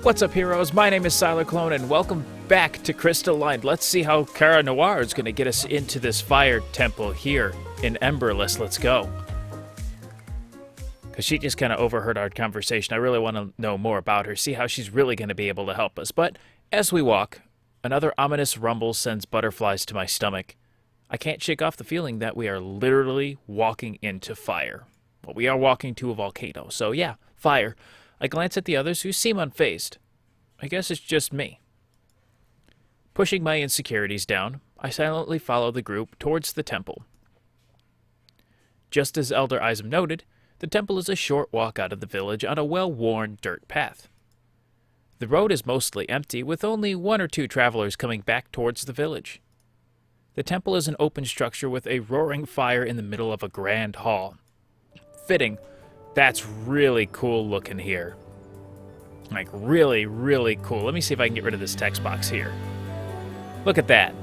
What's up, heroes? My name is Sylarclone, and welcome back to Crystalline. Let's see how Cara Noir is going to get us into this fire temple here in Embermyst. Let's go. Because she just kind of overheard our conversation. I really want to know more about her, see how she's really going to be able to help us. But as we walk, another ominous rumble sends butterflies to my stomach. I can't shake off the feeling that we are literally walking into fire. Well, we are walking to a volcano, so yeah, fire. I glance at the others who seem unfazed. I guess it's just me. Pushing my insecurities down, I silently follow the group towards the temple. Just as Elder Isam noted, the temple is a short walk out of the village on a well-worn dirt path. The road is mostly empty, with only one or two travelers coming back towards the village. The temple is an open structure with a roaring fire in the middle of a grand hall. Fitting. That's really cool looking here. Like, really, really cool. Let me see if I can get rid of this text box here. Look at that.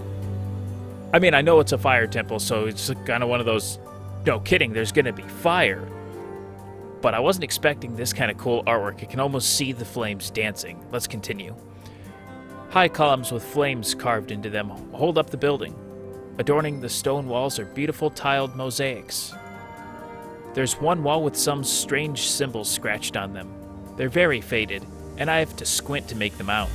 I mean, I know it's a fire temple, so it's kind of one of those, no kidding, there's going to be fire. But I wasn't expecting this kind of cool artwork. I can almost see the flames dancing. Let's continue. High columns with flames carved into them hold up the building. Adorning the stone walls are beautiful tiled mosaics. There's one wall with some strange symbols scratched on them. They're very faded, and I have to squint to make them out.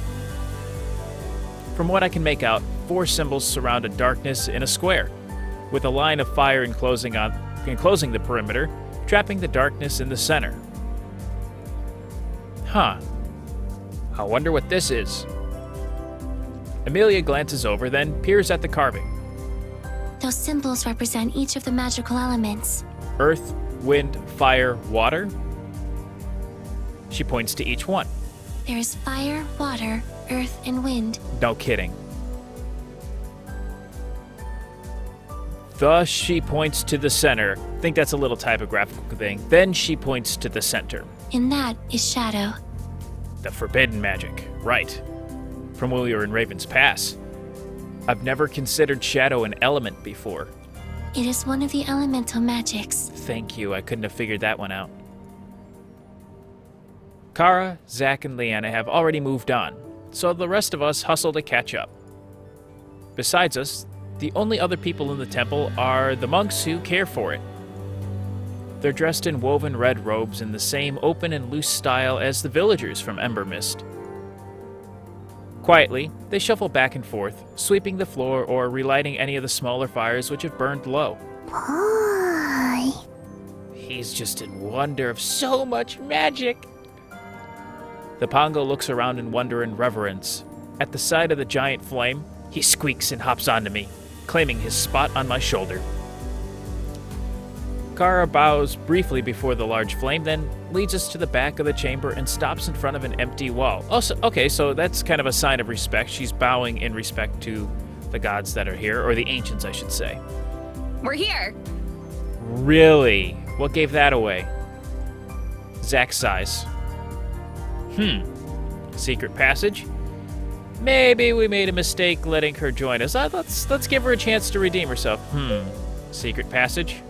From what I can make out, 4 symbols surround a darkness in a square, with a line of fire enclosing the perimeter, trapping the darkness in the center. Huh. I wonder what this is. Amelia glances over, then peers at the carving. Those symbols represent each of the magical elements. Earth, wind, fire, water? She points to each one. There is fire, water, earth, and wind. No kidding. Thus, she points to the center. I think that's a little typographical thing. Then she points to the center. And that is shadow. The forbidden magic. Right. From when we were in Raven's Pass. I've never considered shadow an element before. It is one of the elemental magics. Thank you. I couldn't have figured that one out. Cara, Zack, and Leanna have already moved on, so the rest of us hustle to catch up. Besides us, the only other people in the temple are the monks who care for it. They're dressed in woven red robes in the same open and loose style as the villagers from Embermyst. Quietly, they shuffle back and forth, sweeping the floor or relighting any of the smaller fires which have burned low. Why? He's just in wonder of so much magic. The Pongo looks around in wonder and reverence. At the sight of the giant flame, he squeaks and hops onto me, claiming his spot on my shoulder. Cara bows briefly before the large flame, then leads us to the back of the chamber and stops in front of an empty wall. Okay, so that's kind of a sign of respect. She's bowing in respect to the gods that are here, or the ancients, I should say. We're here. Really? What gave that away? Zack sighs. Secret passage? Maybe we made a mistake letting her join us. Let's give her a chance to redeem herself. Secret passage?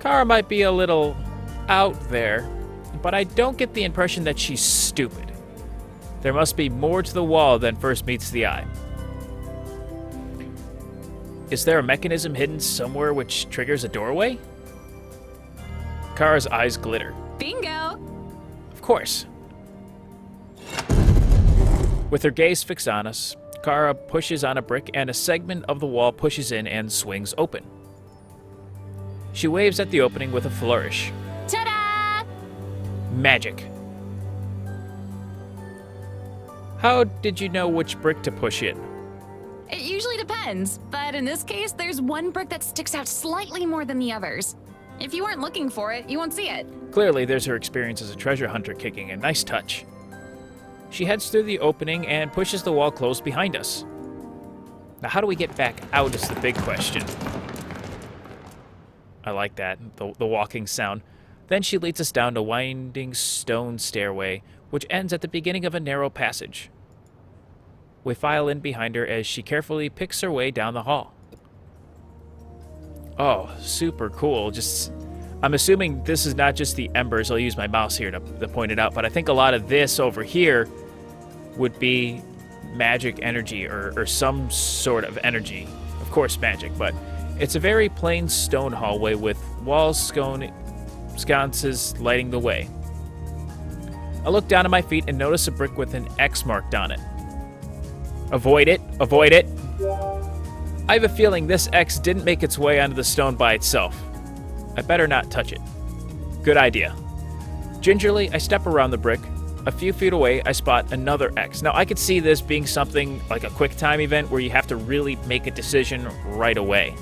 Cara might be a little out there, but I don't get the impression that she's stupid. There must be more to the wall than first meets the eye. Is there a mechanism hidden somewhere which triggers a doorway? Cara's eyes glitter. Bingo! Of course. With her gaze fixed on us, Cara pushes on a brick and a segment of the wall pushes in and swings open. She waves at the opening with a flourish. Ta-da! Magic. How did you know which brick to push in? It usually depends, but in this case, there's one brick that sticks out slightly more than the others. If you aren't looking for it, you won't see it. Clearly, there's her experience as a treasure hunter kicking in. Nice touch. She heads through the opening and pushes the wall closed behind us. Now, how do we get back out is the big question. I like that, the walking sound. Then she leads us down a winding stone stairway, which ends at the beginning of a narrow passage. We file in behind her as she carefully picks her way down the hall. Oh, super cool. I'm assuming this is not just the embers. I'll use my mouse here to point it out, but I think a lot of this over here would be magic energy or some sort of energy. Of course, magic, but it's a very plain stone hallway with walls, sconces lighting the way. I look down at my feet and notice a brick with an X marked on it. Avoid it, avoid it. I have a feeling this X didn't make its way onto the stone by itself. I better not touch it. Good idea. Gingerly, I step around the brick. A few feet away, I spot another X. Now, I could see this being something like a quick time event where you have to really make a decision right away.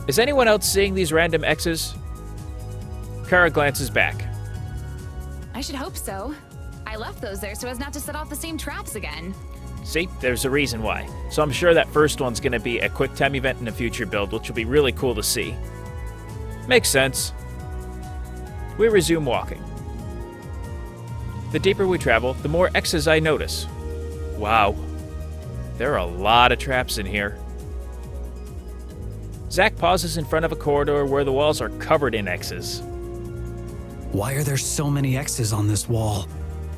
Is anyone else seeing these random X's? Kara glances back. I should hope so. I left those there so as not to set off the same traps again. See, there's a reason why. So I'm sure that first one's going to be a quick time event in a future build, which will be really cool to see. Makes sense. We resume walking. The deeper we travel, the more X's I notice. Wow. There are a lot of traps in here. Zack pauses in front of a corridor where the walls are covered in X's. Why are there so many X's on this wall?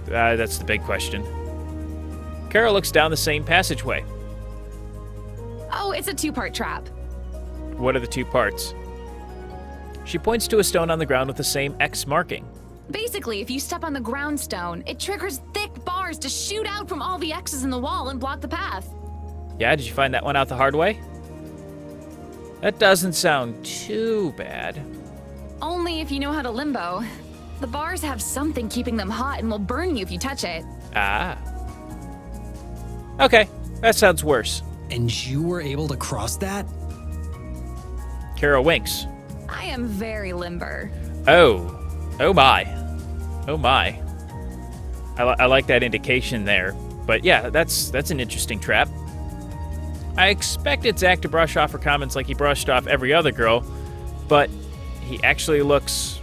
That's the big question. Kara looks down the same passageway. Oh, it's a two-part trap. What are the two parts? She points to a stone on the ground with the same X marking. Basically, if you step on the ground stone, it triggers thick bars to shoot out from all the X's in the wall and block the path. Yeah, did you find that one out the hard way? That doesn't sound too bad. Only if you know how to limbo. The bars have something keeping them hot and will burn you if you touch it. Ah. Okay, that sounds worse. And you were able to cross that? Kara winks. I am very limber. Oh. Oh my. Oh my. I like that indication there. But yeah, that's an interesting trap. I expected Zack to brush off her comments like he brushed off every other girl, but he actually looks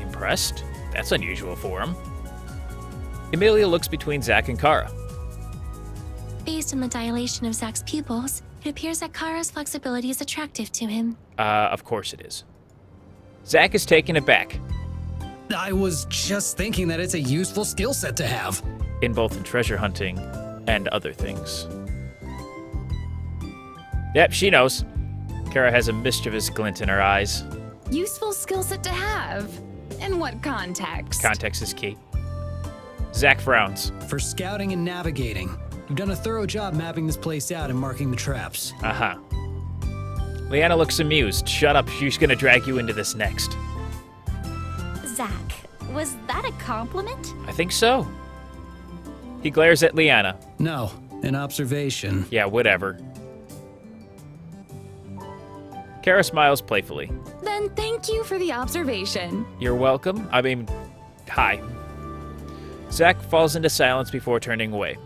impressed. That's unusual for him. Emilia looks between Zack and Kara. Based on the dilation of Zack's pupils, it appears that Kara's flexibility is attractive to him. Of course it is. Zack is taken aback. I was just thinking that it's a useful skill set to have. In both treasure hunting and other things. Yep, she knows. Kara has a mischievous glint in her eyes. Useful skill set to have. In what context? Context is key. Zack frowns. For scouting and navigating, you've done a thorough job mapping this place out and marking the traps. Uh-huh. Leanna looks amused. Shut up, she's gonna drag you into this next. Zack, was that a compliment? I think so. He glares at Leanna. No, an observation. Yeah, whatever. Kara smiles playfully. Then thank you for the observation. You're welcome. I mean, hi. Zack falls into silence before turning away.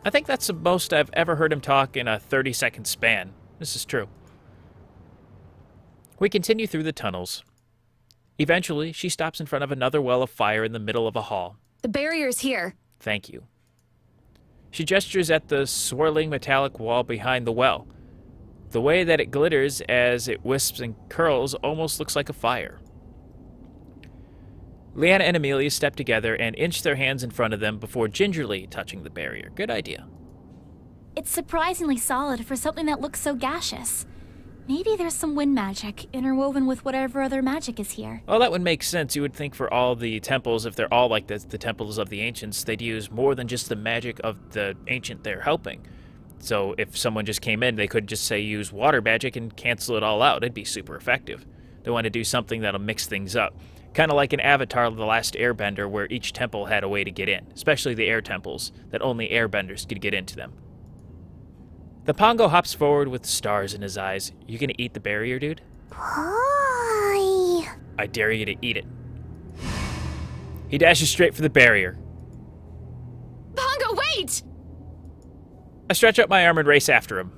I think that's the most I've ever heard him talk in a 30-second span. This is true. We continue through the tunnels. Eventually, she stops in front of another well of fire in the middle of a hall. The barrier's here. Thank you. She gestures at the swirling metallic wall behind the well. The way that it glitters as it wisps and curls almost looks like a fire. Leanna and Emilia step together and inch their hands in front of them before gingerly touching the barrier. Good idea. It's surprisingly solid for something that looks so gaseous. Maybe there's some wind magic interwoven with whatever other magic is here. Well, that would make sense. You would think for all the temples, if they're all like the temples of the ancients, they'd use more than just the magic of the ancient they're helping. So if someone just came in, they could just say use water magic and cancel it all out. It'd be super effective. They want to do something that'll mix things up. Kind of like in Avatar: The Last Airbender, where each temple had a way to get in, especially the air temples, that only airbenders could get into them. The Pongo hops forward with stars in his eyes. You gonna eat the barrier, dude? Hi. I dare you to eat it. He dashes straight for the barrier. Pongo, wait! I stretch out my arm and race after him.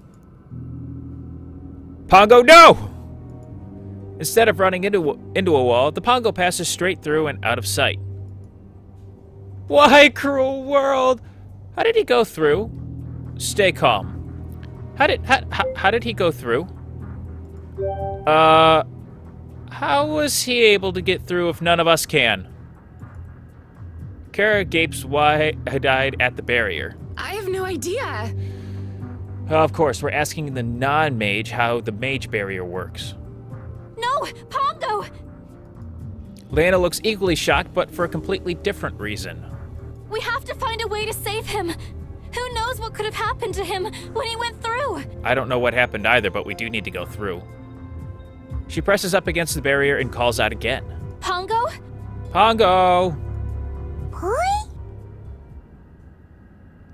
Pongo, no! Instead of running into a wall, the Pongo passes straight through and out of sight. Why, cruel world? How did he go through? Stay calm. How did he go through? How was he able to get through if none of us can? Kara gapes wide-eyed at the barrier. I have no idea. Of course, we're asking the non-mage how the mage barrier works. No! Pongo! Leanna looks equally shocked, but for a completely different reason. We have to find a way to save him. Who knows what could have happened to him when he went through? I don't know what happened either, but we do need to go through. She presses up against the barrier and calls out again. Pongo? Pongo! Hi?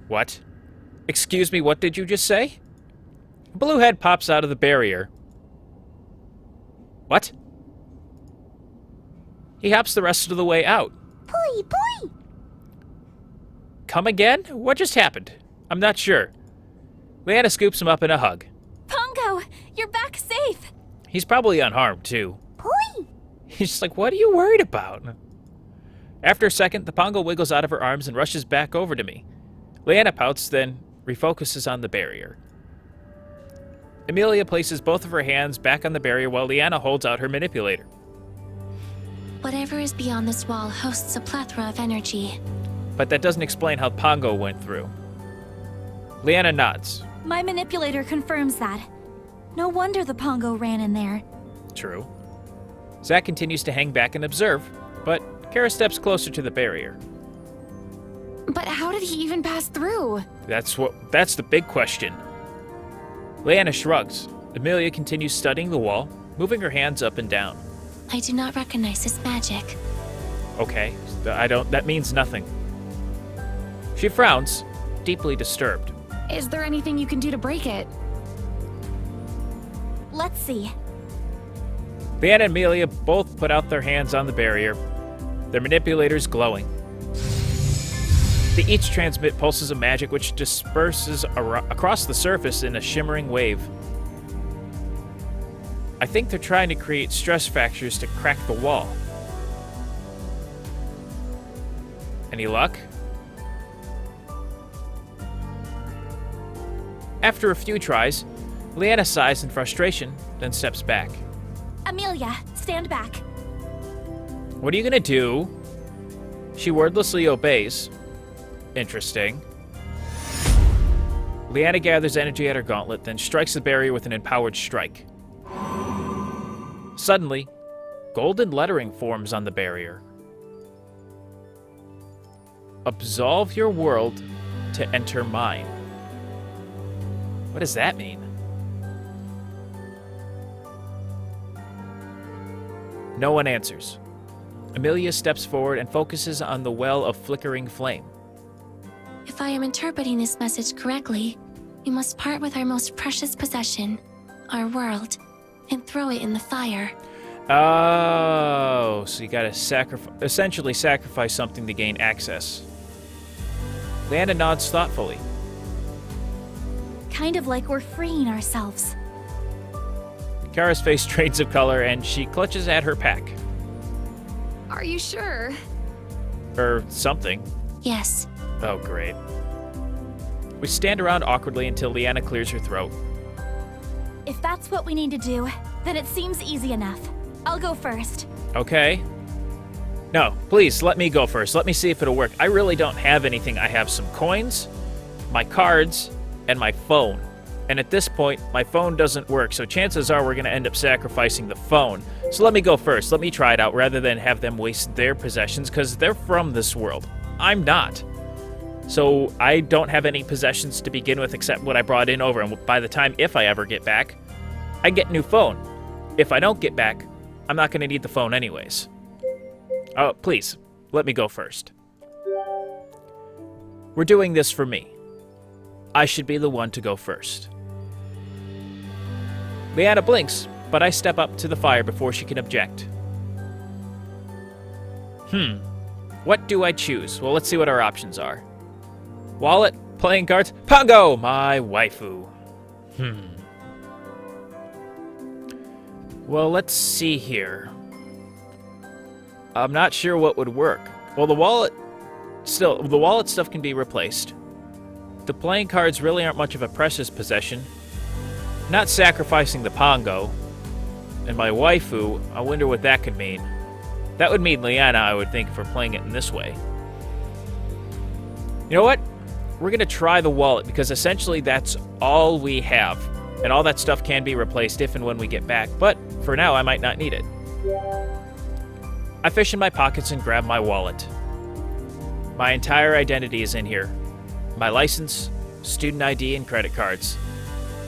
What? Excuse me, what did you just say? A blue head pops out of the barrier. What? He hops the rest of the way out. Poi, poi! Come again? What just happened? I'm not sure. Leanna scoops him up in a hug. Pongo, you're back safe. He's probably unharmed, too. Poi! He's just like, what are you worried about? After a second, the Pongo wiggles out of her arms and rushes back over to me. Leanna pouts, then refocuses on the barrier. Amelia places both of her hands back on the barrier while Leanna holds out her manipulator. Whatever is beyond this wall hosts a plethora of energy. But that doesn't explain how Pongo went through. Leanna nods. My manipulator confirms that. No wonder the Pongo ran in there. True. Zack continues to hang back and observe, but Kara steps closer to the barrier. But how did he even pass through? That's the big question. Leanna shrugs. Amelia continues studying the wall, moving her hands up and down. I do not recognize this magic. Okay, that means nothing. She frowns, deeply disturbed. Is there anything you can do to break it? Let's see. Leanna and Amelia both put out their hands on the barrier, their manipulators glowing. They each transmit pulses of magic which disperses across the surface in a shimmering wave. I think they're trying to create stress fractures to crack the wall. Any luck? After a few tries, Leanna sighs in frustration, then steps back. Amelia, stand back. What are you gonna do? She wordlessly obeys. Interesting. Leanna gathers energy at her gauntlet, then strikes the barrier with an empowered strike. Suddenly, golden lettering forms on the barrier. Absolve your world to enter mine. What does that mean? No one answers. Amelia steps forward and focuses on the well of flickering flame. If I am interpreting this message correctly, we must part with our most precious possession, our world, and throw it in the fire. Oh, so you gotta essentially sacrifice something to gain access. Leanna nods thoughtfully. Kind of like we're freeing ourselves. Kara's face trades of color and she clutches at her pack. Are you sure? Or something. Yes. Oh, great. We stand around awkwardly until Leanna clears her throat. If that's what we need to do, then it seems easy enough. I'll go first. Okay. No, please, let me go first. Let me see if it'll work. I really don't have anything. I have some coins, my cards, and my phone. And at this point, my phone doesn't work, so chances are we're going to end up sacrificing the phone. So let me go first. Let me try it out rather than have them waste their possessions, because they're from this world. I'm not. So I don't have any possessions to begin with except what I brought in over, and by the time, if I ever get back, I get a new phone. If I don't get back, I'm not going to need the phone anyways. Oh, please, let me go first. We're doing this for me. I should be the one to go first. Leanna blinks, but I step up to the fire before she can object. What do I choose? Well, let's see what our options are. Wallet, playing cards, Pongo, my waifu. Well, let's see here. I'm not sure what would work. Well, the wallet stuff can be replaced. The playing cards really aren't much of a precious possession. Not sacrificing the Pongo. And my waifu, I wonder what that could mean. That would mean Leanna, I would think, for playing it in this way. You know what? We're going to try the wallet, because essentially that's all we have. And all that stuff can be replaced if and when we get back, but for now I might not need it. I fish in my pockets and grab my wallet. My entire identity is in here. My license, student ID, and credit cards.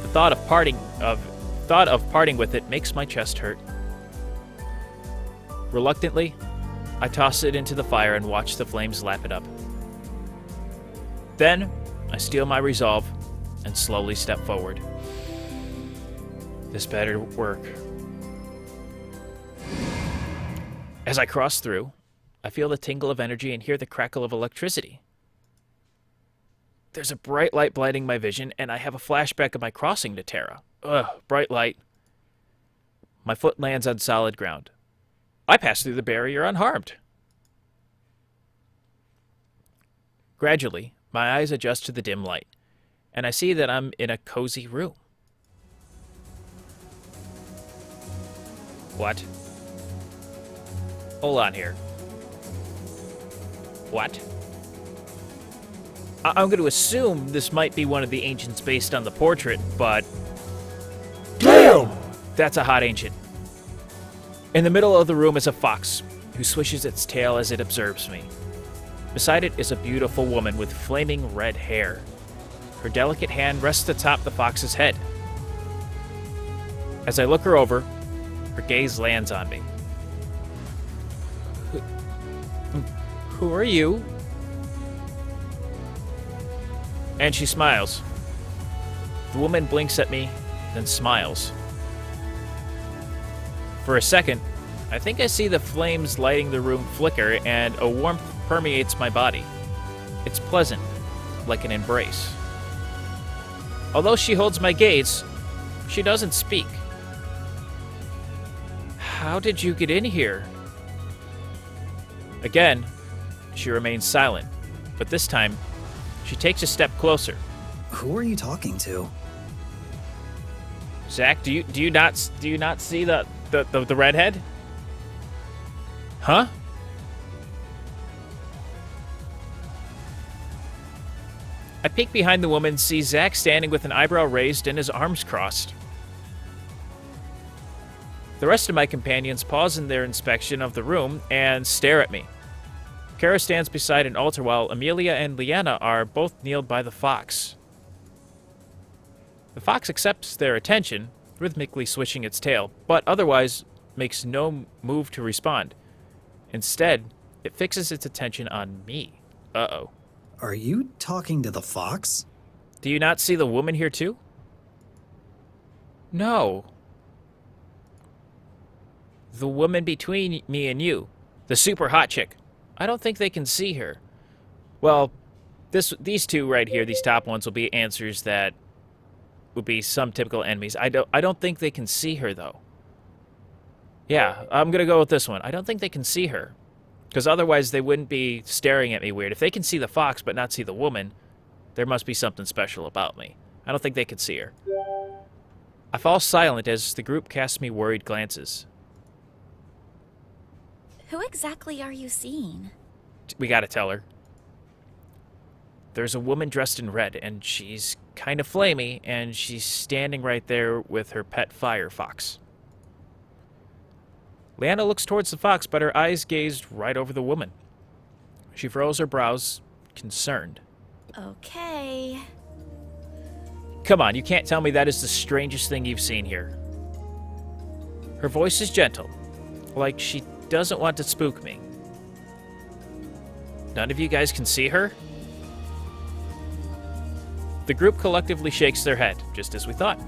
The thought of parting with it makes my chest hurt. Reluctantly, I toss it into the fire and watch the flames lap it up. Then, I steel my resolve and slowly step forward. This better work. As I cross through, I feel the tingle of energy and hear the crackle of electricity. There's a bright light blinding my vision, and I have a flashback of my crossing to Terra. Ugh, bright light. My foot lands on solid ground. I pass through the barrier unharmed. Gradually, my eyes adjust to the dim light, and I see that I'm in a cozy room. What? Hold on here. What? I'm going to assume this might be one of the ancients based on the portrait, but... Damn! That's a hot ancient. In the middle of the room is a fox, who swishes its tail as it observes me. Beside it is a beautiful woman with flaming red hair. Her delicate hand rests atop the fox's head. As I look her over, her gaze lands on me. Who are you? And she smiles. The woman blinks at me, then smiles. For a second, I think I see the flames lighting the room flicker, and a warmth permeates my body. It's pleasant, like an embrace. Although she holds my gaze, she doesn't speak. How did you get in here? Again, she remains silent, but this time, she takes a step closer. Who are you talking to? Zach, do you not see the redhead? Huh? I peek behind the woman and see Zach standing with an eyebrow raised and his arms crossed. The rest of my companions pause in their inspection of the room and stare at me. Kara stands beside an altar while Amelia and Leanna are both kneeled by the fox. The fox accepts their attention, rhythmically swishing its tail, but otherwise makes no move to respond. Instead, it fixes its attention on me. Uh-oh. Are you talking to the fox? Do you not see the woman here too? No. The woman between me and you. The super hot chick. I don't think they can see her. Well, these two right here, these top ones, will be answers that would be some typical enemies. I don't think they can see her, though. Yeah, I'm going to go with this one. I don't think they can see her. Because otherwise they wouldn't be staring at me weird. If they can see the fox but not see the woman, there must be something special about me. I don't think they can see her. I fall silent as the group casts me worried glances. Who exactly are you seeing? We gotta tell her. There's a woman dressed in red, and she's kind of flamey, and she's standing right there with her pet fire fox. Leanna looks towards the fox, but her eyes gazed right over the woman. She furrows her brows, concerned. Okay. Come on, you can't tell me that is the strangest thing you've seen here. Her voice is gentle, like she doesn't want to spook me. None of you guys can see her? The group collectively shakes their head, just as we thought.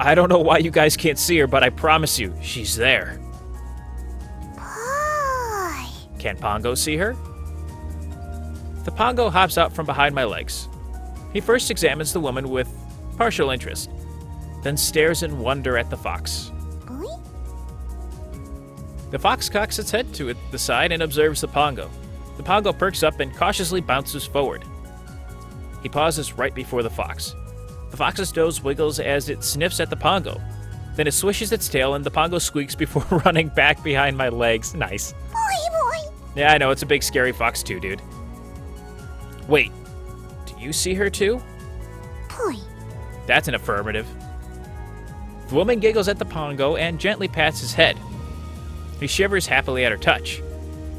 I don't know why you guys can't see her, but I promise you, she's there. Boy. Can Pongo see her? The Pongo hops out from behind my legs. He first examines the woman with partial interest, then stares in wonder at the fox. Boy? The fox cocks its head to the side and observes the Pongo. The Pongo perks up and cautiously bounces forward. He pauses right before the fox. The fox's nose wiggles as it sniffs at the Pongo. Then it swishes its tail and the pongo squeaks before running back behind my legs. Nice. Boy. Yeah, I know, it's a big scary fox too, dude. Wait, do you see her too? Boy. That's an affirmative. The woman giggles at the pongo and gently pats his head. He shivers happily at her touch.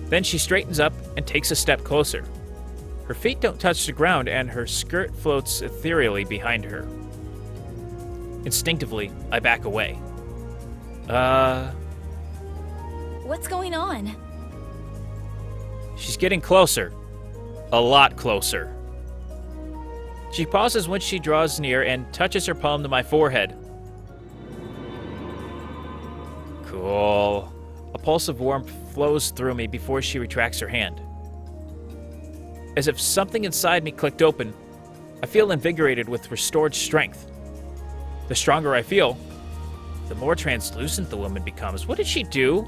Then she straightens up and takes a step closer. Her feet don't touch the ground and her skirt floats ethereally behind her. Instinctively, I back away. What's going on? She's getting closer. A lot closer. She pauses when she draws near and touches her palm to my forehead. Cool. A pulse of warmth flows through me before she retracts her hand. As if something inside me clicked open, I feel invigorated with restored strength. The stronger I feel, the more translucent the woman becomes. What did she do?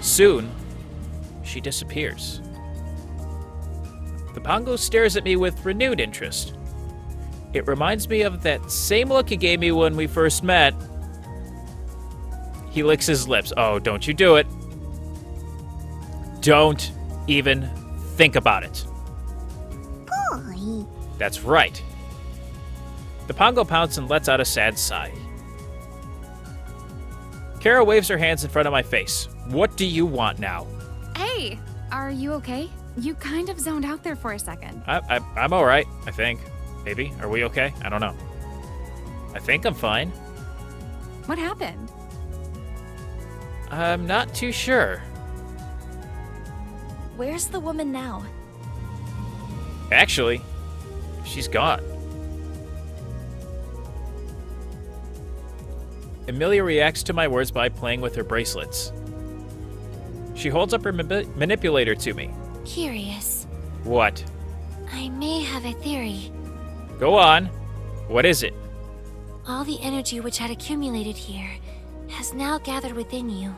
Soon, she disappears. The pongo stares at me with renewed interest. It reminds me of that same look he gave me when we first met. He licks his lips. Oh, don't you do it. Don't even think about it. Boy. That's right. The pongo pouts and lets out a sad sigh. Kara waves her hands in front of my face. What do you want now? Hey, are you okay? You kind of zoned out there for a second. I'm all right, I think. Maybe. Are we okay? I don't know. I think I'm fine. What happened? I'm not too sure. Where's the woman now? Actually, she's gone. Amelia reacts to my words by playing with her bracelets. She holds up her manipulator to me. Curious. What? I may have a theory. Go on. What is it? All the energy which had accumulated here has now gathered within you.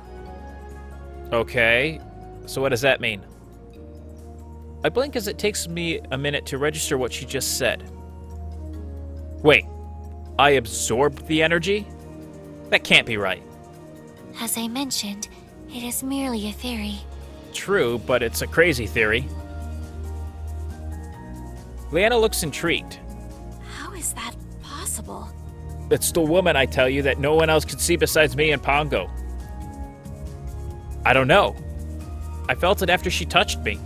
Okay, so what does that mean? I blink as it takes me a minute to register what she just said. Wait, I absorbed the energy? That can't be right. As I mentioned, it is merely a theory. True, but it's a crazy theory. Leanna looks intrigued. How is that possible? It's the woman, I tell you, that no one else could see besides me and Pongo. I don't know. I felt it after she touched me.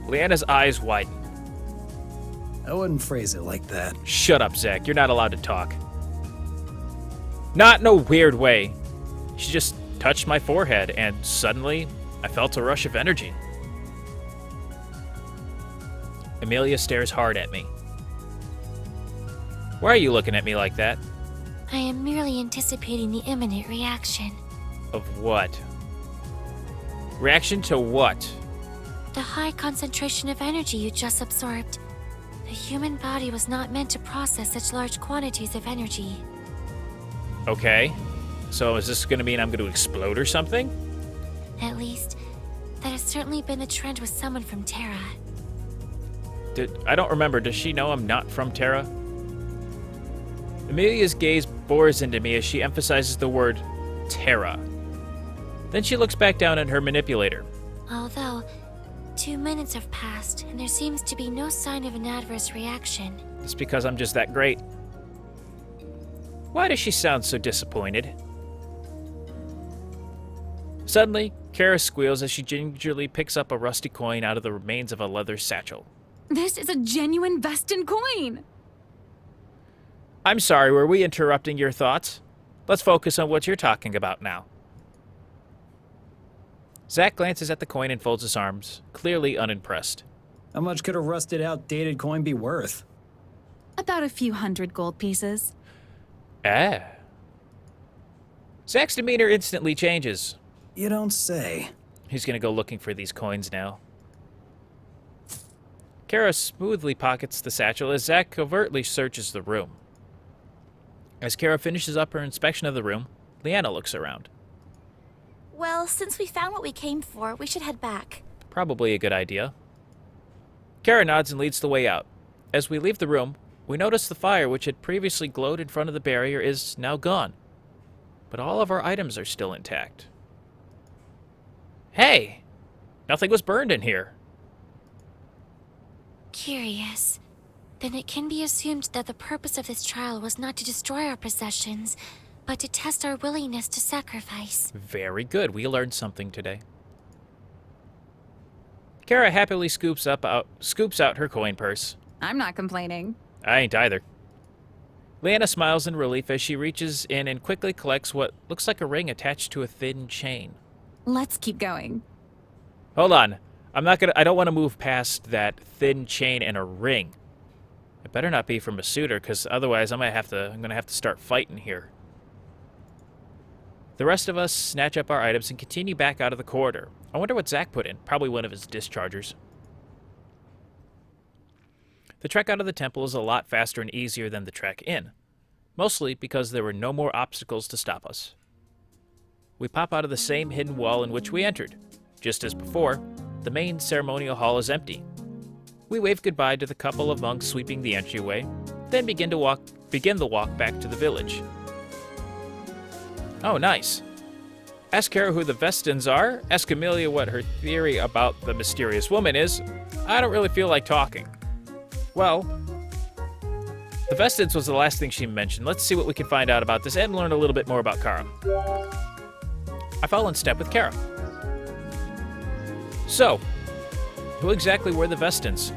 Leanna's eyes widen. I wouldn't phrase it like that. Shut up, Zach. You're not allowed to talk. Not in a weird way. She just touched my forehead, and suddenly, I felt a rush of energy. Amelia stares hard at me. Why are you looking at me like that? I am merely anticipating the imminent reaction. Of what? Reaction to what? The high concentration of energy you just absorbed. The human body was not meant to process such large quantities of energy. Okay. So is this going to mean I'm going to explode or something? At least, that has certainly been the trend with someone from Terra. I don't remember. Does she know I'm not from Terra? Amelia's gaze bores into me as she emphasizes the word Terra. Then she looks back down at her manipulator. Although, 2 minutes have passed, and there seems to be no sign of an adverse reaction. It's because I'm just that great. Why does she sound so disappointed? Suddenly, Kara squeals as she gingerly picks up a rusty coin out of the remains of a leather satchel. This is a genuine Vestin coin! I'm sorry, were we interrupting your thoughts? Let's focus on what you're talking about now. Zach glances at the coin and folds his arms, clearly unimpressed. How much could a rusted out dated coin be worth? About a few hundred gold pieces. Ah. Zach's demeanor instantly changes. You don't say. He's gonna go looking for these coins now. Kara smoothly pockets the satchel as Zach covertly searches the room. As Kara finishes up her inspection of the room, Leanna looks around. Well, since we found what we came for, we should head back. Probably a good idea. Kara nods and leads the way out. As we leave the room, we We notice the fire, which had previously glowed in front of the barrier, is now gone. But all of our items are still intact. Hey! Nothing was burned in here. Curious. Then it can be assumed that the purpose of this trial was not to destroy our possessions, but to test our willingness to sacrifice. Very good. We learned something today. Kara happily scoops out her coin purse. I'm not complaining. I ain't either. Leanna smiles in relief as she reaches in and quickly collects what looks like a ring attached to a thin chain. Let's keep going. Hold on. I don't want to move past that thin chain and a ring. It better not be from a suitor, because otherwise I'm gonna have to start fighting here. The rest of us snatch up our items and continue back out of the corridor. I wonder what Zack put in. Probably one of his dischargers. The trek out of the temple is a lot faster and easier than the trek in, mostly because there were no more obstacles to stop us. We pop out of the same hidden wall in which we entered. Just as before, the main ceremonial hall is empty. We wave goodbye to the couple of monks sweeping the entryway, then begin the walk back to the village. Oh, nice. Ask Kara who the Vestins are, ask Amelia what her theory about the mysterious woman is. I don't really feel like talking. Well, the Vestins was the last thing she mentioned. Let's see what we can find out about this and learn a little bit more about Kara. I fall in step with Kara. So, who exactly were the Vestins?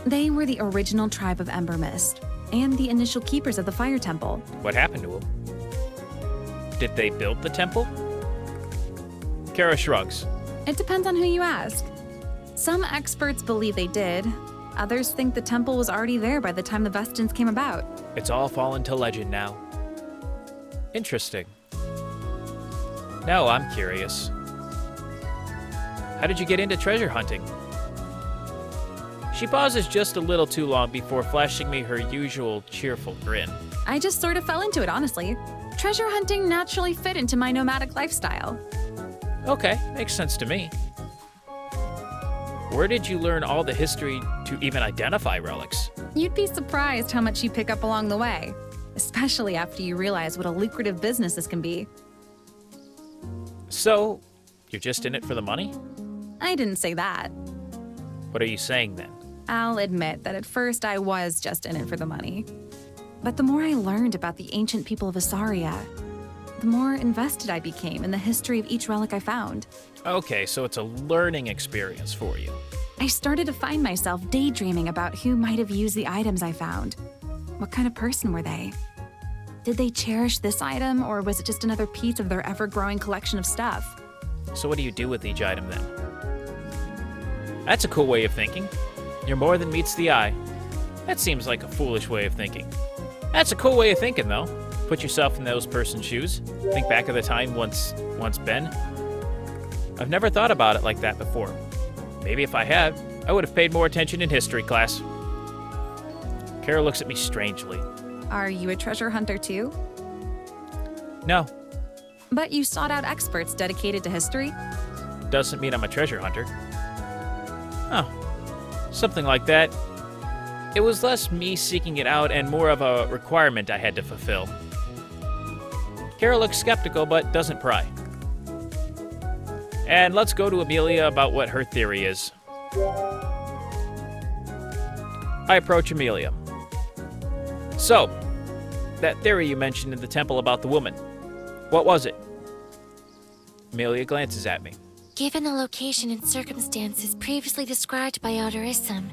They were the original tribe of Embermyst, and the initial keepers of the Fire Temple. What happened to them? Did they build the temple? Kara shrugs. It depends on who you ask. Some experts believe they did. Others think the temple was already there by the time the Vestins came about. It's all fallen to legend now. Interesting. Now I'm curious. How did you get into treasure hunting? She pauses just a little too long before flashing me her usual cheerful grin. I just sort of fell into it, honestly. Treasure hunting naturally fit into my nomadic lifestyle. Okay, makes sense to me. Where did you learn all the history to even identify relics? You'd be surprised how much you pick up along the way, especially after you realize what a lucrative business this can be. So, you're just in it for the money? I didn't say that. What are you saying then? I'll admit that at first I was just in it for the money. But the more I learned about the ancient people of Asaria, the more invested I became in the history of each relic I found. Okay, so it's a learning experience for you. I started to find myself daydreaming about who might have used the items I found. What kind of person were they? Did they cherish this item, or was it just another piece of their ever-growing collection of stuff? So what do you do with each item then? That's a cool way of thinking. You're more than meets the eye. That seems like a foolish way of thinking. That's a cool way of thinking, though. Put yourself in those person's shoes. Think back of the time once been. I've never thought about it like that before. Maybe if I had, I would have paid more attention in history class. Kara looks at me strangely. Are you a treasure hunter too? No, But you sought out experts dedicated to history? doesn't mean I'm a treasure hunter. Oh, something like that. It was less me seeking it out and more of a requirement I had to fulfill. Kara looks skeptical but doesn't pry. And let's go to Amelia about what her theory is. I approach Amelia. So, that theory you mentioned in the temple about the woman, what was it? Amelia glances at me. Given the location and circumstances previously described by Alderism,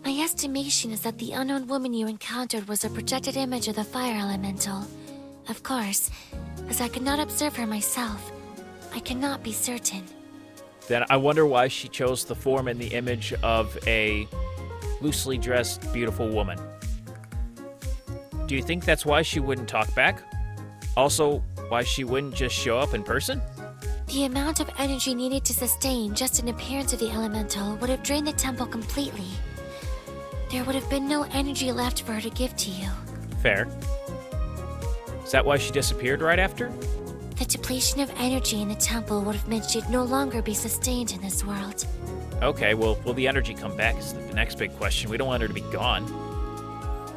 my estimation is that the unknown woman you encountered was a projected image of the fire elemental. Of course, as I could not observe her myself, I cannot be certain. Then I wonder why she chose the form and the image of a loosely dressed, beautiful woman. Do you think that's why she wouldn't talk back? Also, why she wouldn't just show up in person? The amount of energy needed to sustain just an appearance of the elemental would have drained the temple completely. There would have been no energy left for her to give to you. Fair. Is that why she disappeared right after? The depletion of energy in the temple would have meant she'd no longer be sustained in this world. Okay, well, will the energy come back is the next big question. We don't want her to be gone.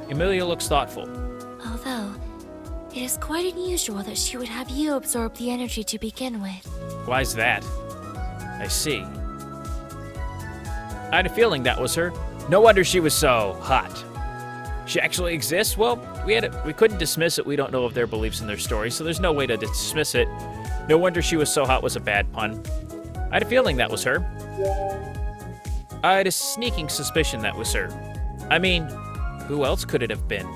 Amelia looks thoughtful. Although, it is quite unusual that she would have you absorb the energy to begin with. Why's that? I see. I had a feeling that was her. No wonder she was so hot. She actually exists? Well, we couldn't dismiss it. We don't know of their beliefs in their story, so there's no way to dismiss it. No wonder she was so hot was a bad pun. I had a feeling that was her. I had a sneaking suspicion that was her. I mean, who else could it have been?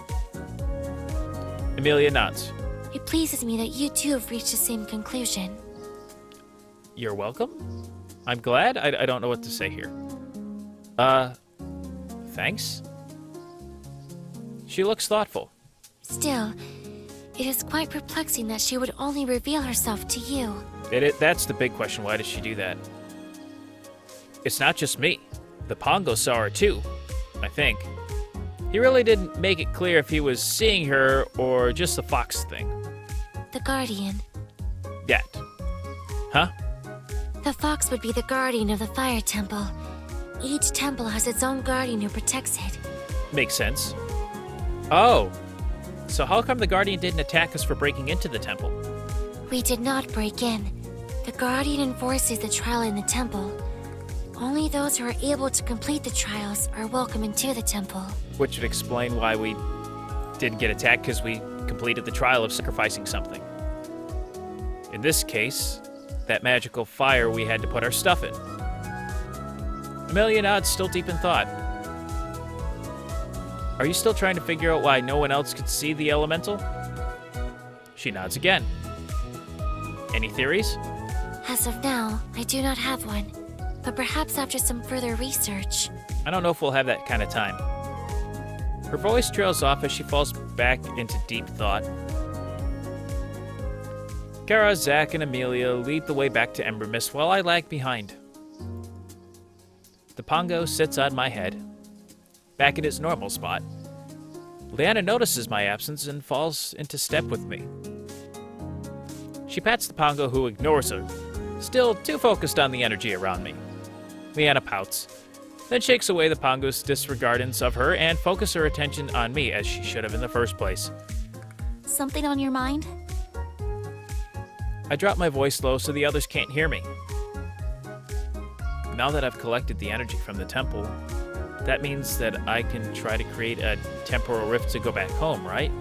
Amelia nods. It pleases me that you too have reached the same conclusion. You're welcome? I'm glad? I don't know what to say here. Thanks? She looks thoughtful. Still, it is quite perplexing that she would only reveal herself to you. That's the big question. Why does she do that? It's not just me. The Pongo saw her too, I think. He really didn't make it clear if he was seeing her or just the fox thing. The Guardian. Yet. Huh? The fox would be the guardian of the fire temple. Each temple has its own guardian who protects it. Makes sense. Oh. So how come the Guardian didn't attack us for breaking into the temple? We did not break in. The guardian enforces the trial in the temple. Only those who are able to complete the trials are welcome into the temple. Which would explain why we didn't get attacked, because we completed the trial of sacrificing something. In this case, that magical fire we had to put our stuff in. Amelia nods, still deep in thought. Are you still trying to figure out why no one else could see the elemental? She nods again. Any theories? As of now, I do not have one, but perhaps after some further research. I don't know if we'll have that kind of time. Her voice trails off as she falls back into deep thought. Kara, Zack, and Amelia lead the way back to Embermyst while I lag behind. The Pongo sits on my head, back in its normal spot. Leanna notices my absence and falls into step with me. She pats the Pongo, who ignores her, still too focused on the energy around me. Leanna pouts, then shakes away the Pongo's disregardance of her and focuses her attention on me, as she should have in the first place. Something on your mind? I drop my voice low so the others can't hear me. Now that I've collected the energy from the temple, that means that I can try to create a temporal rift to go back home, right?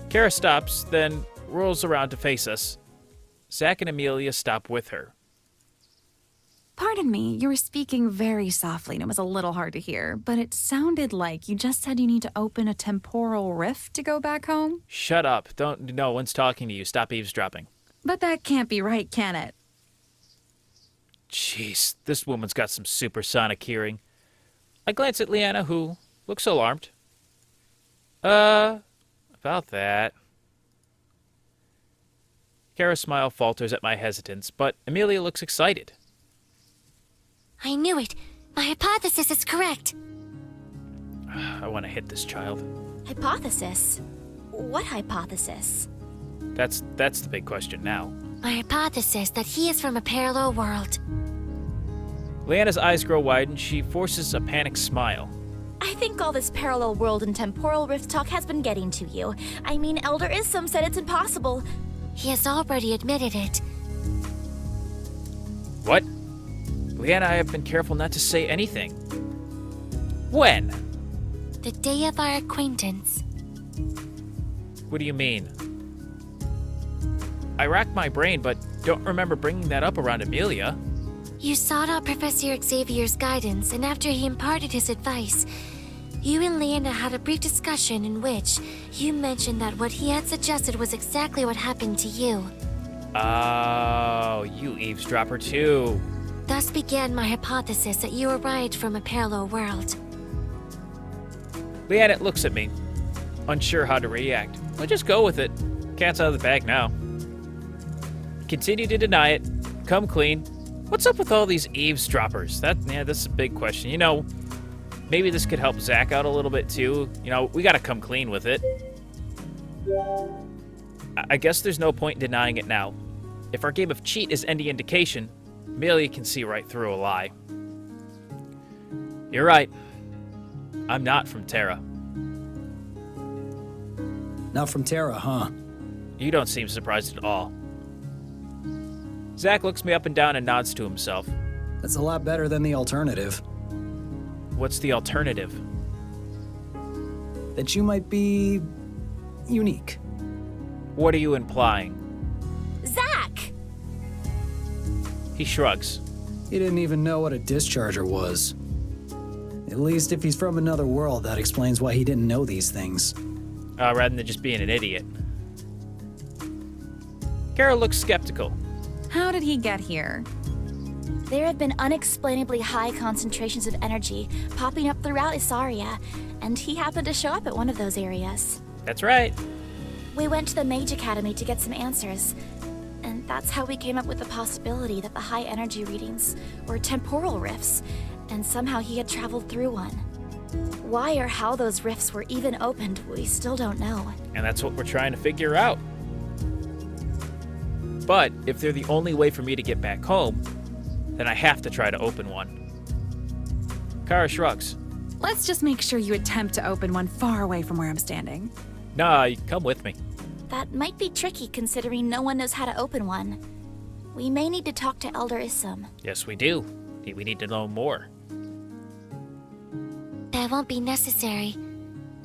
Kara stops, then rolls around to face us. Zack and Amelia stop with her. Pardon me, you were speaking very softly and it was a little hard to hear, but it sounded like you just said you need to open a temporal rift to go back home? Shut up. No one's talking to you. Stop eavesdropping. But that can't be right, can it? Jeez, this woman's got some supersonic hearing. I glance at Leanna, who looks alarmed. About that. Kara's smile falters at my hesitance, but Amelia looks excited. I knew it. My hypothesis is correct. I want to hit this child. Hypothesis? What hypothesis? That's the big question now. My hypothesis that he is from a parallel world. Leanna's eyes grow wide and she forces a panicked smile. I think all this parallel world and temporal rift talk has been getting to you. I mean, Elder Isum said it's impossible. He has already admitted it. What? Leanna, I have been careful not to say anything. When? The day of our acquaintance. What do you mean? I racked my brain, but don't remember bringing that up around Amelia. You sought out Professor Xavier's guidance, and after he imparted his advice, you and Leanna had a brief discussion in which you mentioned that what he had suggested was exactly what happened to you. Oh, you eavesdropper too. Thus began my hypothesis that you arrived from a parallel world. Leanna looks at me, unsure how to react. I'll just go with it. Cat's out of the bag now. Continue to deny it. Come clean. What's up with all these eavesdroppers? That's a big question. You know, maybe this could help Zack out a little bit too. You know, we gotta come clean with it. I guess there's no point in denying it now. If our game of cheat is any indication, Amelia can see right through a lie. You're right. I'm not from Terra. Not from Terra, huh? You don't seem surprised at all. Zach looks me up and down and nods to himself. That's a lot better than the alternative. What's the alternative? That you might be unique. What are you implying? Zach! He shrugs. He didn't even know what a discharger was. At least if he's from another world, that explains why he didn't know these things. Rather than just being an idiot. Kara looks skeptical. How did he get here? There have been unexplainably high concentrations of energy popping up throughout Isaria, and he happened to show up at one of those areas. That's right. We went to the Mage Academy to get some answers, and that's how we came up with the possibility that the high energy readings were temporal rifts, and somehow he had traveled through one. Why or how those rifts were even opened, we still don't know. And that's what we're trying to figure out. But if they're the only way for me to get back home, then I have to try to open one. Kara shrugs. Let's just make sure you attempt to open one far away from where I'm standing. Nah, you come with me. That might be tricky considering no one knows how to open one. We may need to talk to Elder Issam. Yes, we do. We need to know more. That won't be necessary.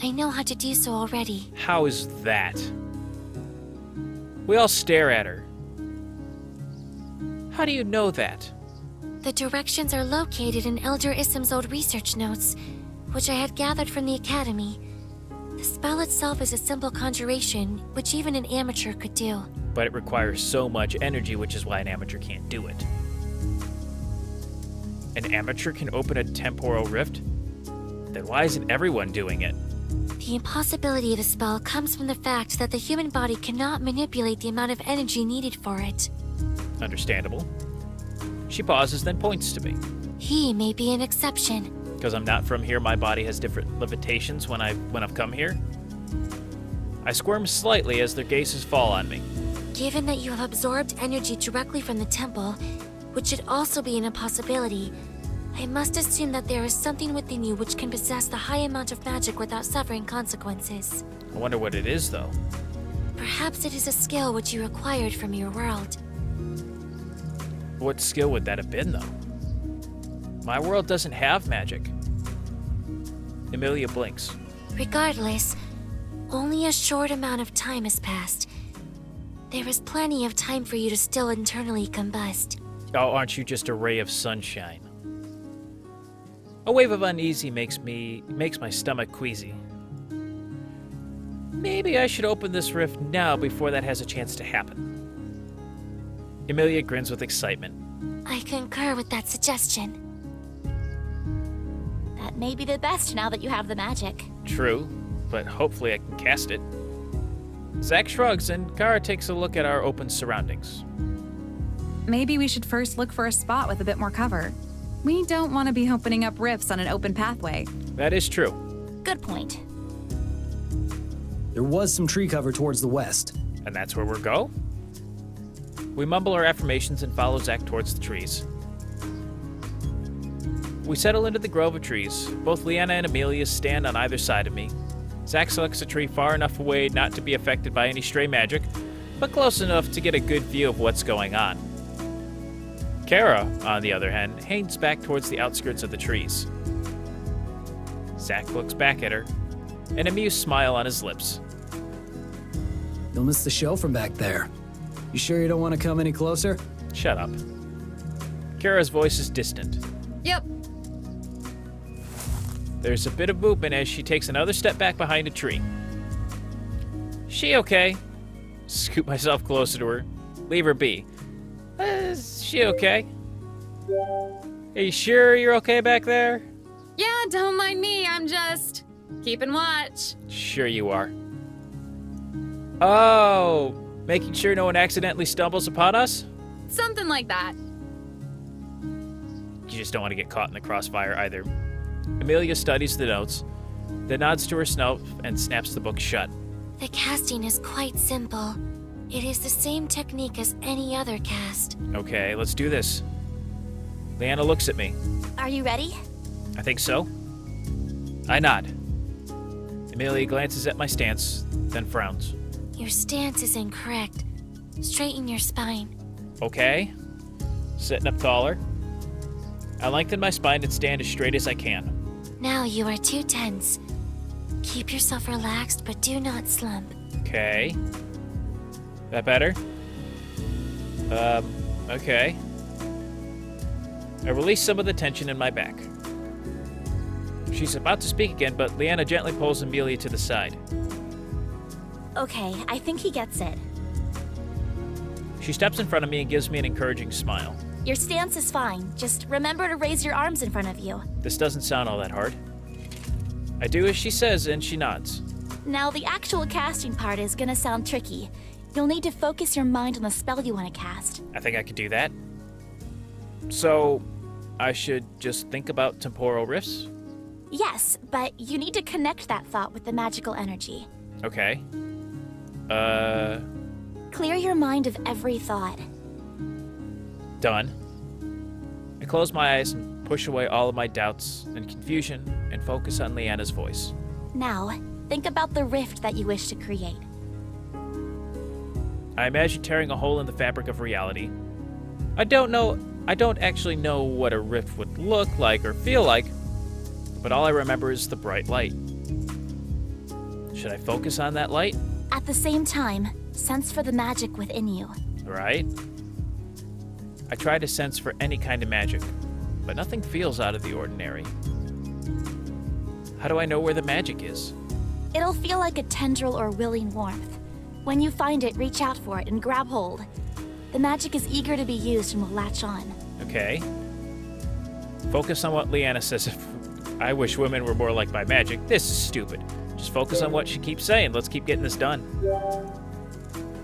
I know how to do so already. How is that? We all stare at her. How do you know that? The directions are located in Elder Issam's old research notes, which I had gathered from the Academy. The spell itself is a simple conjuration, which even an amateur could do. But it requires so much energy, which is why an amateur can't do it. An amateur can open a temporal rift? Then why isn't everyone doing it? The impossibility of the spell comes from the fact that the human body cannot manipulate the amount of energy needed for it. Understandable. She pauses, then points to me. He may be an exception. Because I'm not from here, my body has different limitations when I've come here. I squirm slightly as their gazes fall on me. Given that you have absorbed energy directly from the temple, which should also be an impossibility, I must assume that there is something within you which can possess the high amount of magic without suffering consequences. I wonder what it is, though. Perhaps it is a skill which you acquired from your world. What skill would that have been, though? My world doesn't have magic. Emilia blinks. Regardless, only a short amount of time has passed. There is plenty of time for you to still internally combust. Oh, aren't you just a ray of sunshine? A wave of uneasy makes my stomach queasy. Maybe I should open this rift now before that has a chance to happen. Emilia grins with excitement. I concur with that suggestion. That may be the best now that you have the magic. True, but hopefully I can cast it. Zack shrugs and Kara takes a look at our open surroundings. Maybe we should first look for a spot with a bit more cover. We don't want to be opening up rifts on an open pathway. That is true. Good point. There was some tree cover towards the west. And that's where we'll go? We mumble our affirmations and follow Zack towards the trees. We settle into the grove of trees. Both Leanna and Amelia stand on either side of me. Zack selects a tree far enough away not to be affected by any stray magic, but close enough to get a good view of what's going on. Kara, on the other hand, hangs back towards the outskirts of the trees. Zack looks back at her, an amused smile on his lips. You'll miss the show from back there. You sure you don't want to come any closer? Shut up. Kara's voice is distant. Yep. There's a bit of movement as she takes another step back behind a tree. She okay? Scoop myself closer to her. Leave her be. Is she okay? Are you sure you're okay back there? Yeah, don't mind me. I'm just keeping watch. Sure you are. Oh, making sure no one accidentally stumbles upon us? Something like that. You just don't want to get caught in the crossfire either. Amelia studies the notes, then nods to herself and snaps the book shut. The casting is quite simple. It is the same technique as any other cast. Okay, let's do this. Leanna looks at me. Are you ready? I think so. I nod. Amelia glances at my stance, then frowns. Your stance is incorrect. Straighten your spine. Okay. Sitting up taller. I lengthen my spine and stand as straight as I can. Now you are too tense. Keep yourself relaxed, but do not slump. Okay. That better? Okay. I release some of the tension in my back. She's about to speak again, but Leanna gently pulls Amelia to the side. Okay, I think he gets it. She steps in front of me and gives me an encouraging smile. Your stance is fine. Just remember to raise your arms in front of you. This doesn't sound all that hard. I do as she says, and she nods. Now, the actual casting part is gonna sound tricky. You'll need to focus your mind on the spell you want to cast. I think I could do that. So, I should just think about temporal rifts? Yes, but you need to connect that thought with the magical energy. Okay. Clear your mind of every thought. Done. I close my eyes and push away all of my doubts and confusion and focus on Leanna's voice. Now, think about the rift that you wish to create. I imagine tearing a hole in the fabric of reality. I don't actually know what a rift would look like or feel like, but all I remember is the bright light. Should I focus on that light? At the same time, sense for the magic within you. Right? I try to sense for any kind of magic, but nothing feels out of the ordinary. How do I know where the magic is? It'll feel like a tendril or willing warmth. When you find it, reach out for it and grab hold. The magic is eager to be used and will latch on. Okay. Focus on what Leanna says. I wish women were more like my magic. This is stupid. Just focus on what she keeps saying. Let's keep getting this done.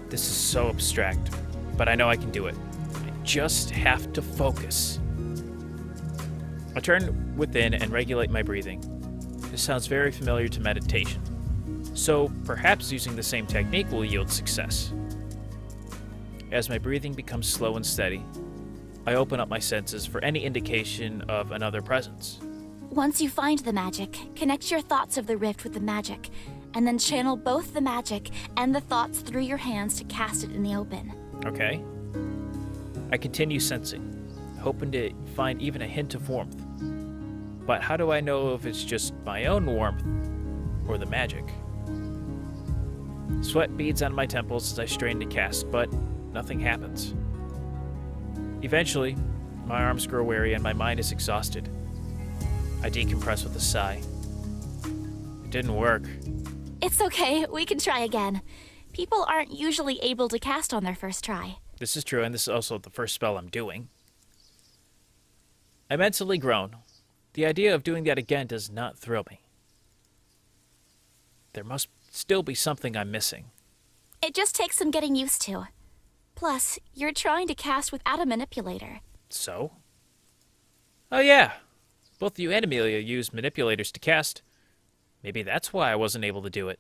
This is so abstract, but I know I can do it. I just have to focus. I turn within and regulate my breathing. This sounds very familiar to meditation. So perhaps using the same technique will yield success. As my breathing becomes slow and steady, I open up my senses for any indication of another presence. Once you find the magic, connect your thoughts of the rift with the magic, and then channel both the magic and the thoughts through your hands to cast it in the open. Okay. I continue sensing, hoping to find even a hint of warmth. But how do I know if it's just my own warmth or the magic? Sweat beads on my temples as I strain to cast, but nothing happens. Eventually, my arms grow weary and my mind is exhausted. I decompress with a sigh. It didn't work. It's okay, we can try again. People aren't usually able to cast on their first try. This is true, and this is also the first spell I'm doing. I mentally groan. The idea of doing that again does not thrill me. There must still be something I'm missing. It just takes some getting used to. Plus, you're trying to cast without a manipulator. So? Oh yeah. Both you and Amelia used manipulators to cast. Maybe that's why I wasn't able to do it.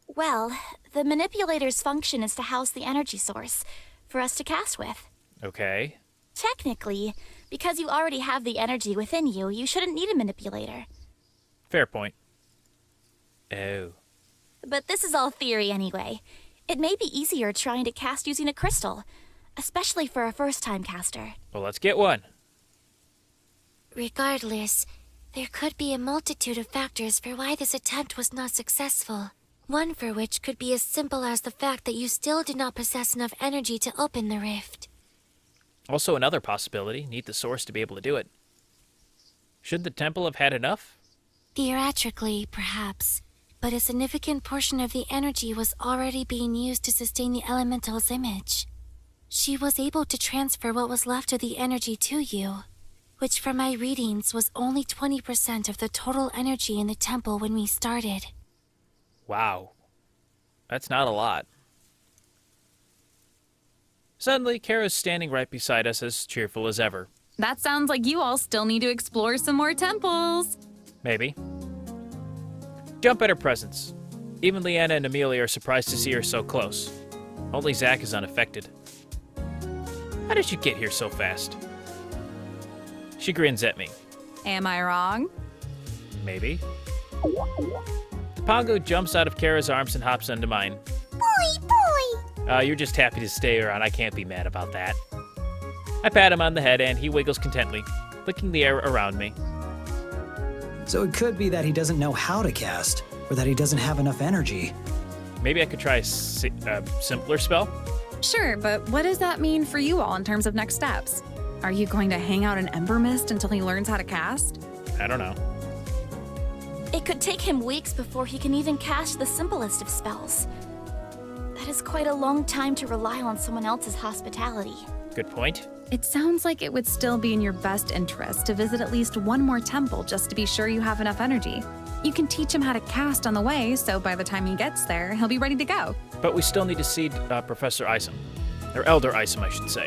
Well, the manipulator's function is to house the energy source for us to cast with. Okay. Technically, because you already have the energy within you, you shouldn't need a manipulator. Fair point. Oh. But this is all theory anyway. It may be easier trying to cast using a crystal, especially for a first-time caster. Well, let's get one. Regardless, there could be a multitude of factors for why this attempt was not successful. One for which could be as simple as the fact that you still did not possess enough energy to open the rift. Also another possibility, need the source to be able to do it. Shouldn't the temple have had enough? Theoretically, perhaps, but a significant portion of the energy was already being used to sustain the elemental's image. She was able to transfer what was left of the energy to you, which from my readings was only 20% of the total energy in the temple when we started. Wow. That's not a lot. Suddenly, Kara's standing right beside us as cheerful as ever. That sounds like you all still need to explore some more temples. Maybe. Jump at her presence. Even Leanna and Amelia are surprised to see her so close. Only Zach is unaffected. How did you get here so fast? She grins at me. Am I wrong? Maybe. The Pongo jumps out of Kara's arms and hops into mine. Boy! You're just happy to stay around. I can't be mad about that. I pat him on the head and he wiggles contently, licking the air around me. So it could be that he doesn't know how to cast, or that he doesn't have enough energy. Maybe I could try a simpler spell? Sure, but what does that mean for you all in terms of next steps? Are you going to hang out in Embermyst until he learns how to cast? I don't know. It could take him weeks before he can even cast the simplest of spells. That is quite a long time to rely on someone else's hospitality. Good point. It sounds like it would still be in your best interest to visit at least one more temple just to be sure you have enough energy. You can teach him how to cast on the way, so by the time he gets there, he'll be ready to go. But we still need to see Professor Isom. Or Elder Isom, I should say.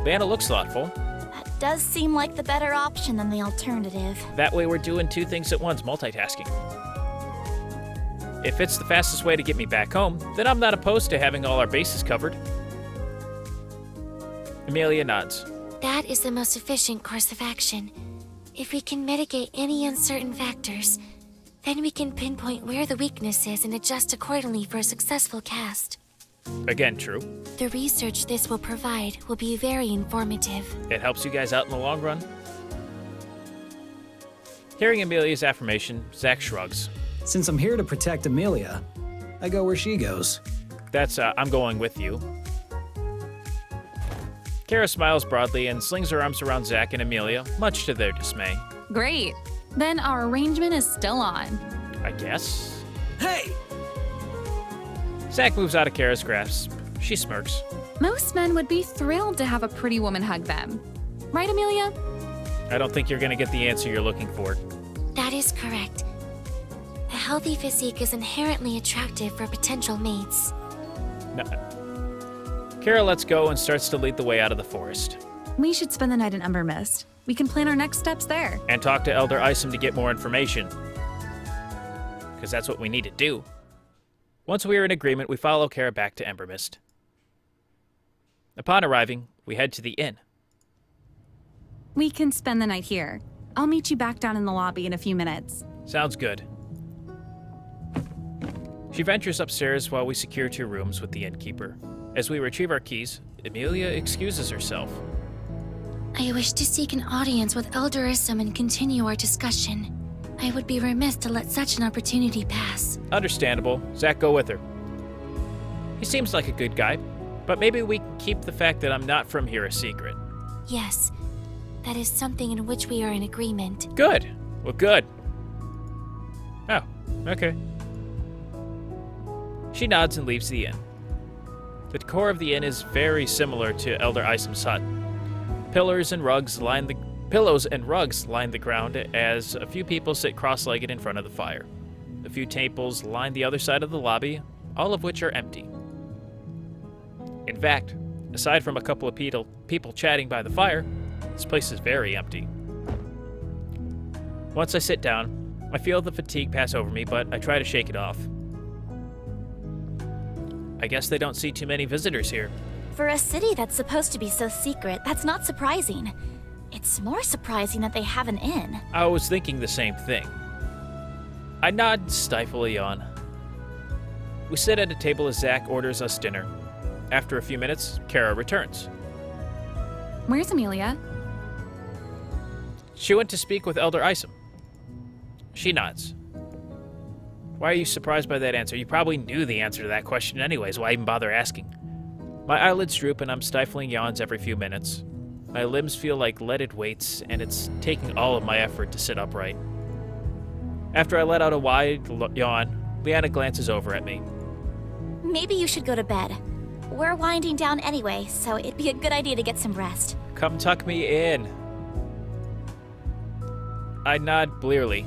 Leanna looks thoughtful. That does seem like the better option than the alternative. That way we're doing two things at once, multitasking. If it's the fastest way to get me back home, then I'm not opposed to having all our bases covered. Amelia nods. That is the most efficient course of action. If we can mitigate any uncertain factors, then we can pinpoint where the weakness is and adjust accordingly for a successful cast. Again, true. The research this will provide will be very informative. It helps you guys out in the long run. Hearing Amelia's affirmation, Zach shrugs. Since I'm here to protect Amelia, I go where she goes. That's, I'm going with you. Kara smiles broadly and slings her arms around Zach and Amelia, much to their dismay. Great. Then our arrangement is still on. I guess. Hey! Zach moves out of Kara's grasp. She smirks. Most men would be thrilled to have a pretty woman hug them. Right, Amelia? I don't think you're gonna get the answer you're looking for. That is correct. A healthy physique is inherently attractive for potential mates. No. Kara lets go and starts to lead the way out of the forest. We should spend the night in Embermyst. We can plan our next steps there. And talk to Elder Isom to get more information. Because that's what we need to do. Once we are in agreement, we follow Kara back to Embermyst. Upon arriving, we head to the inn. We can spend the night here. I'll meet you back down in the lobby in a few minutes. Sounds good. She ventures upstairs while we secure 2 rooms with the innkeeper. As we retrieve our keys, Amelia excuses herself. I wish to seek an audience with Elder Isom and continue our discussion. I would be remiss to let such an opportunity pass. Understandable. Zach, go with her. He seems like a good guy, but maybe we can keep the fact that I'm not from here a secret. Yes, that is something in which we are in agreement. Good. Well, good. Oh, okay. She nods and leaves the inn. The decor of the inn is very similar to Elder Isom's hut. Pillows and rugs line the ground as a few people sit cross-legged in front of the fire. A few tables line the other side of the lobby, all of which are empty. In fact, aside from a couple of people chatting by the fire, this place is very empty. Once I sit down, I feel the fatigue pass over me, but I try to shake it off. I guess they don't see too many visitors here. For a city that's supposed to be so secret, that's not surprising. It's more surprising that they have an inn. I was thinking the same thing. I nod and stifle a yawn. We sit at a table as Zach orders us dinner. After a few minutes, Kara returns. Where's Amelia? She went to speak with Elder Isom. She nods. Why are you surprised by that answer? You probably knew the answer to that question anyways. Why even bother asking? My eyelids droop and I'm stifling yawns every few minutes. My limbs feel like leaded weights, and it's taking all of my effort to sit upright. After I let out a wide yawn, Leanna glances over at me. Maybe you should go to bed. We're winding down anyway, so it'd be a good idea to get some rest. Come tuck me in. I nod blearily.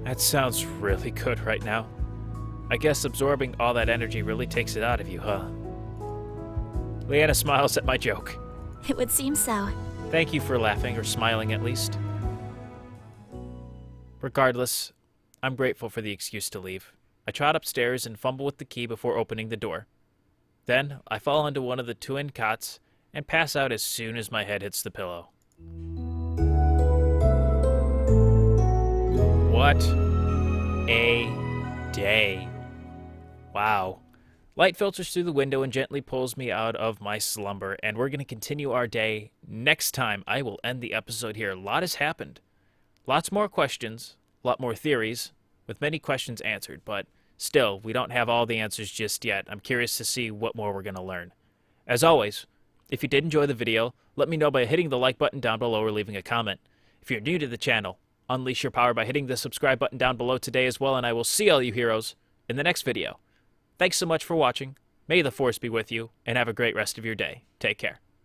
That sounds really good right now. I guess absorbing all that energy really takes it out of you, huh? Leanna smiles at my joke. It would seem so. Thank you for laughing, or smiling at least. Regardless, I'm grateful for the excuse to leave. I trot upstairs and fumble with the key before opening the door. Then, I fall onto one of the twin cots and pass out as soon as my head hits the pillow. What a day. Wow. Light filters through the window and gently pulls me out of my slumber, and we're going to continue our day next time. I will end the episode here. A lot has happened. Lots more questions, a lot more theories, with many questions answered, but still, we don't have all the answers just yet. I'm curious to see what more we're going to learn. As always, if you did enjoy the video, let me know by hitting the like button down below or leaving a comment. If you're new to the channel, unleash your power by hitting the subscribe button down below today as well, and I will see all you heroes in the next video. Thanks so much for watching. May the Force be with you, and have a great rest of your day. Take care.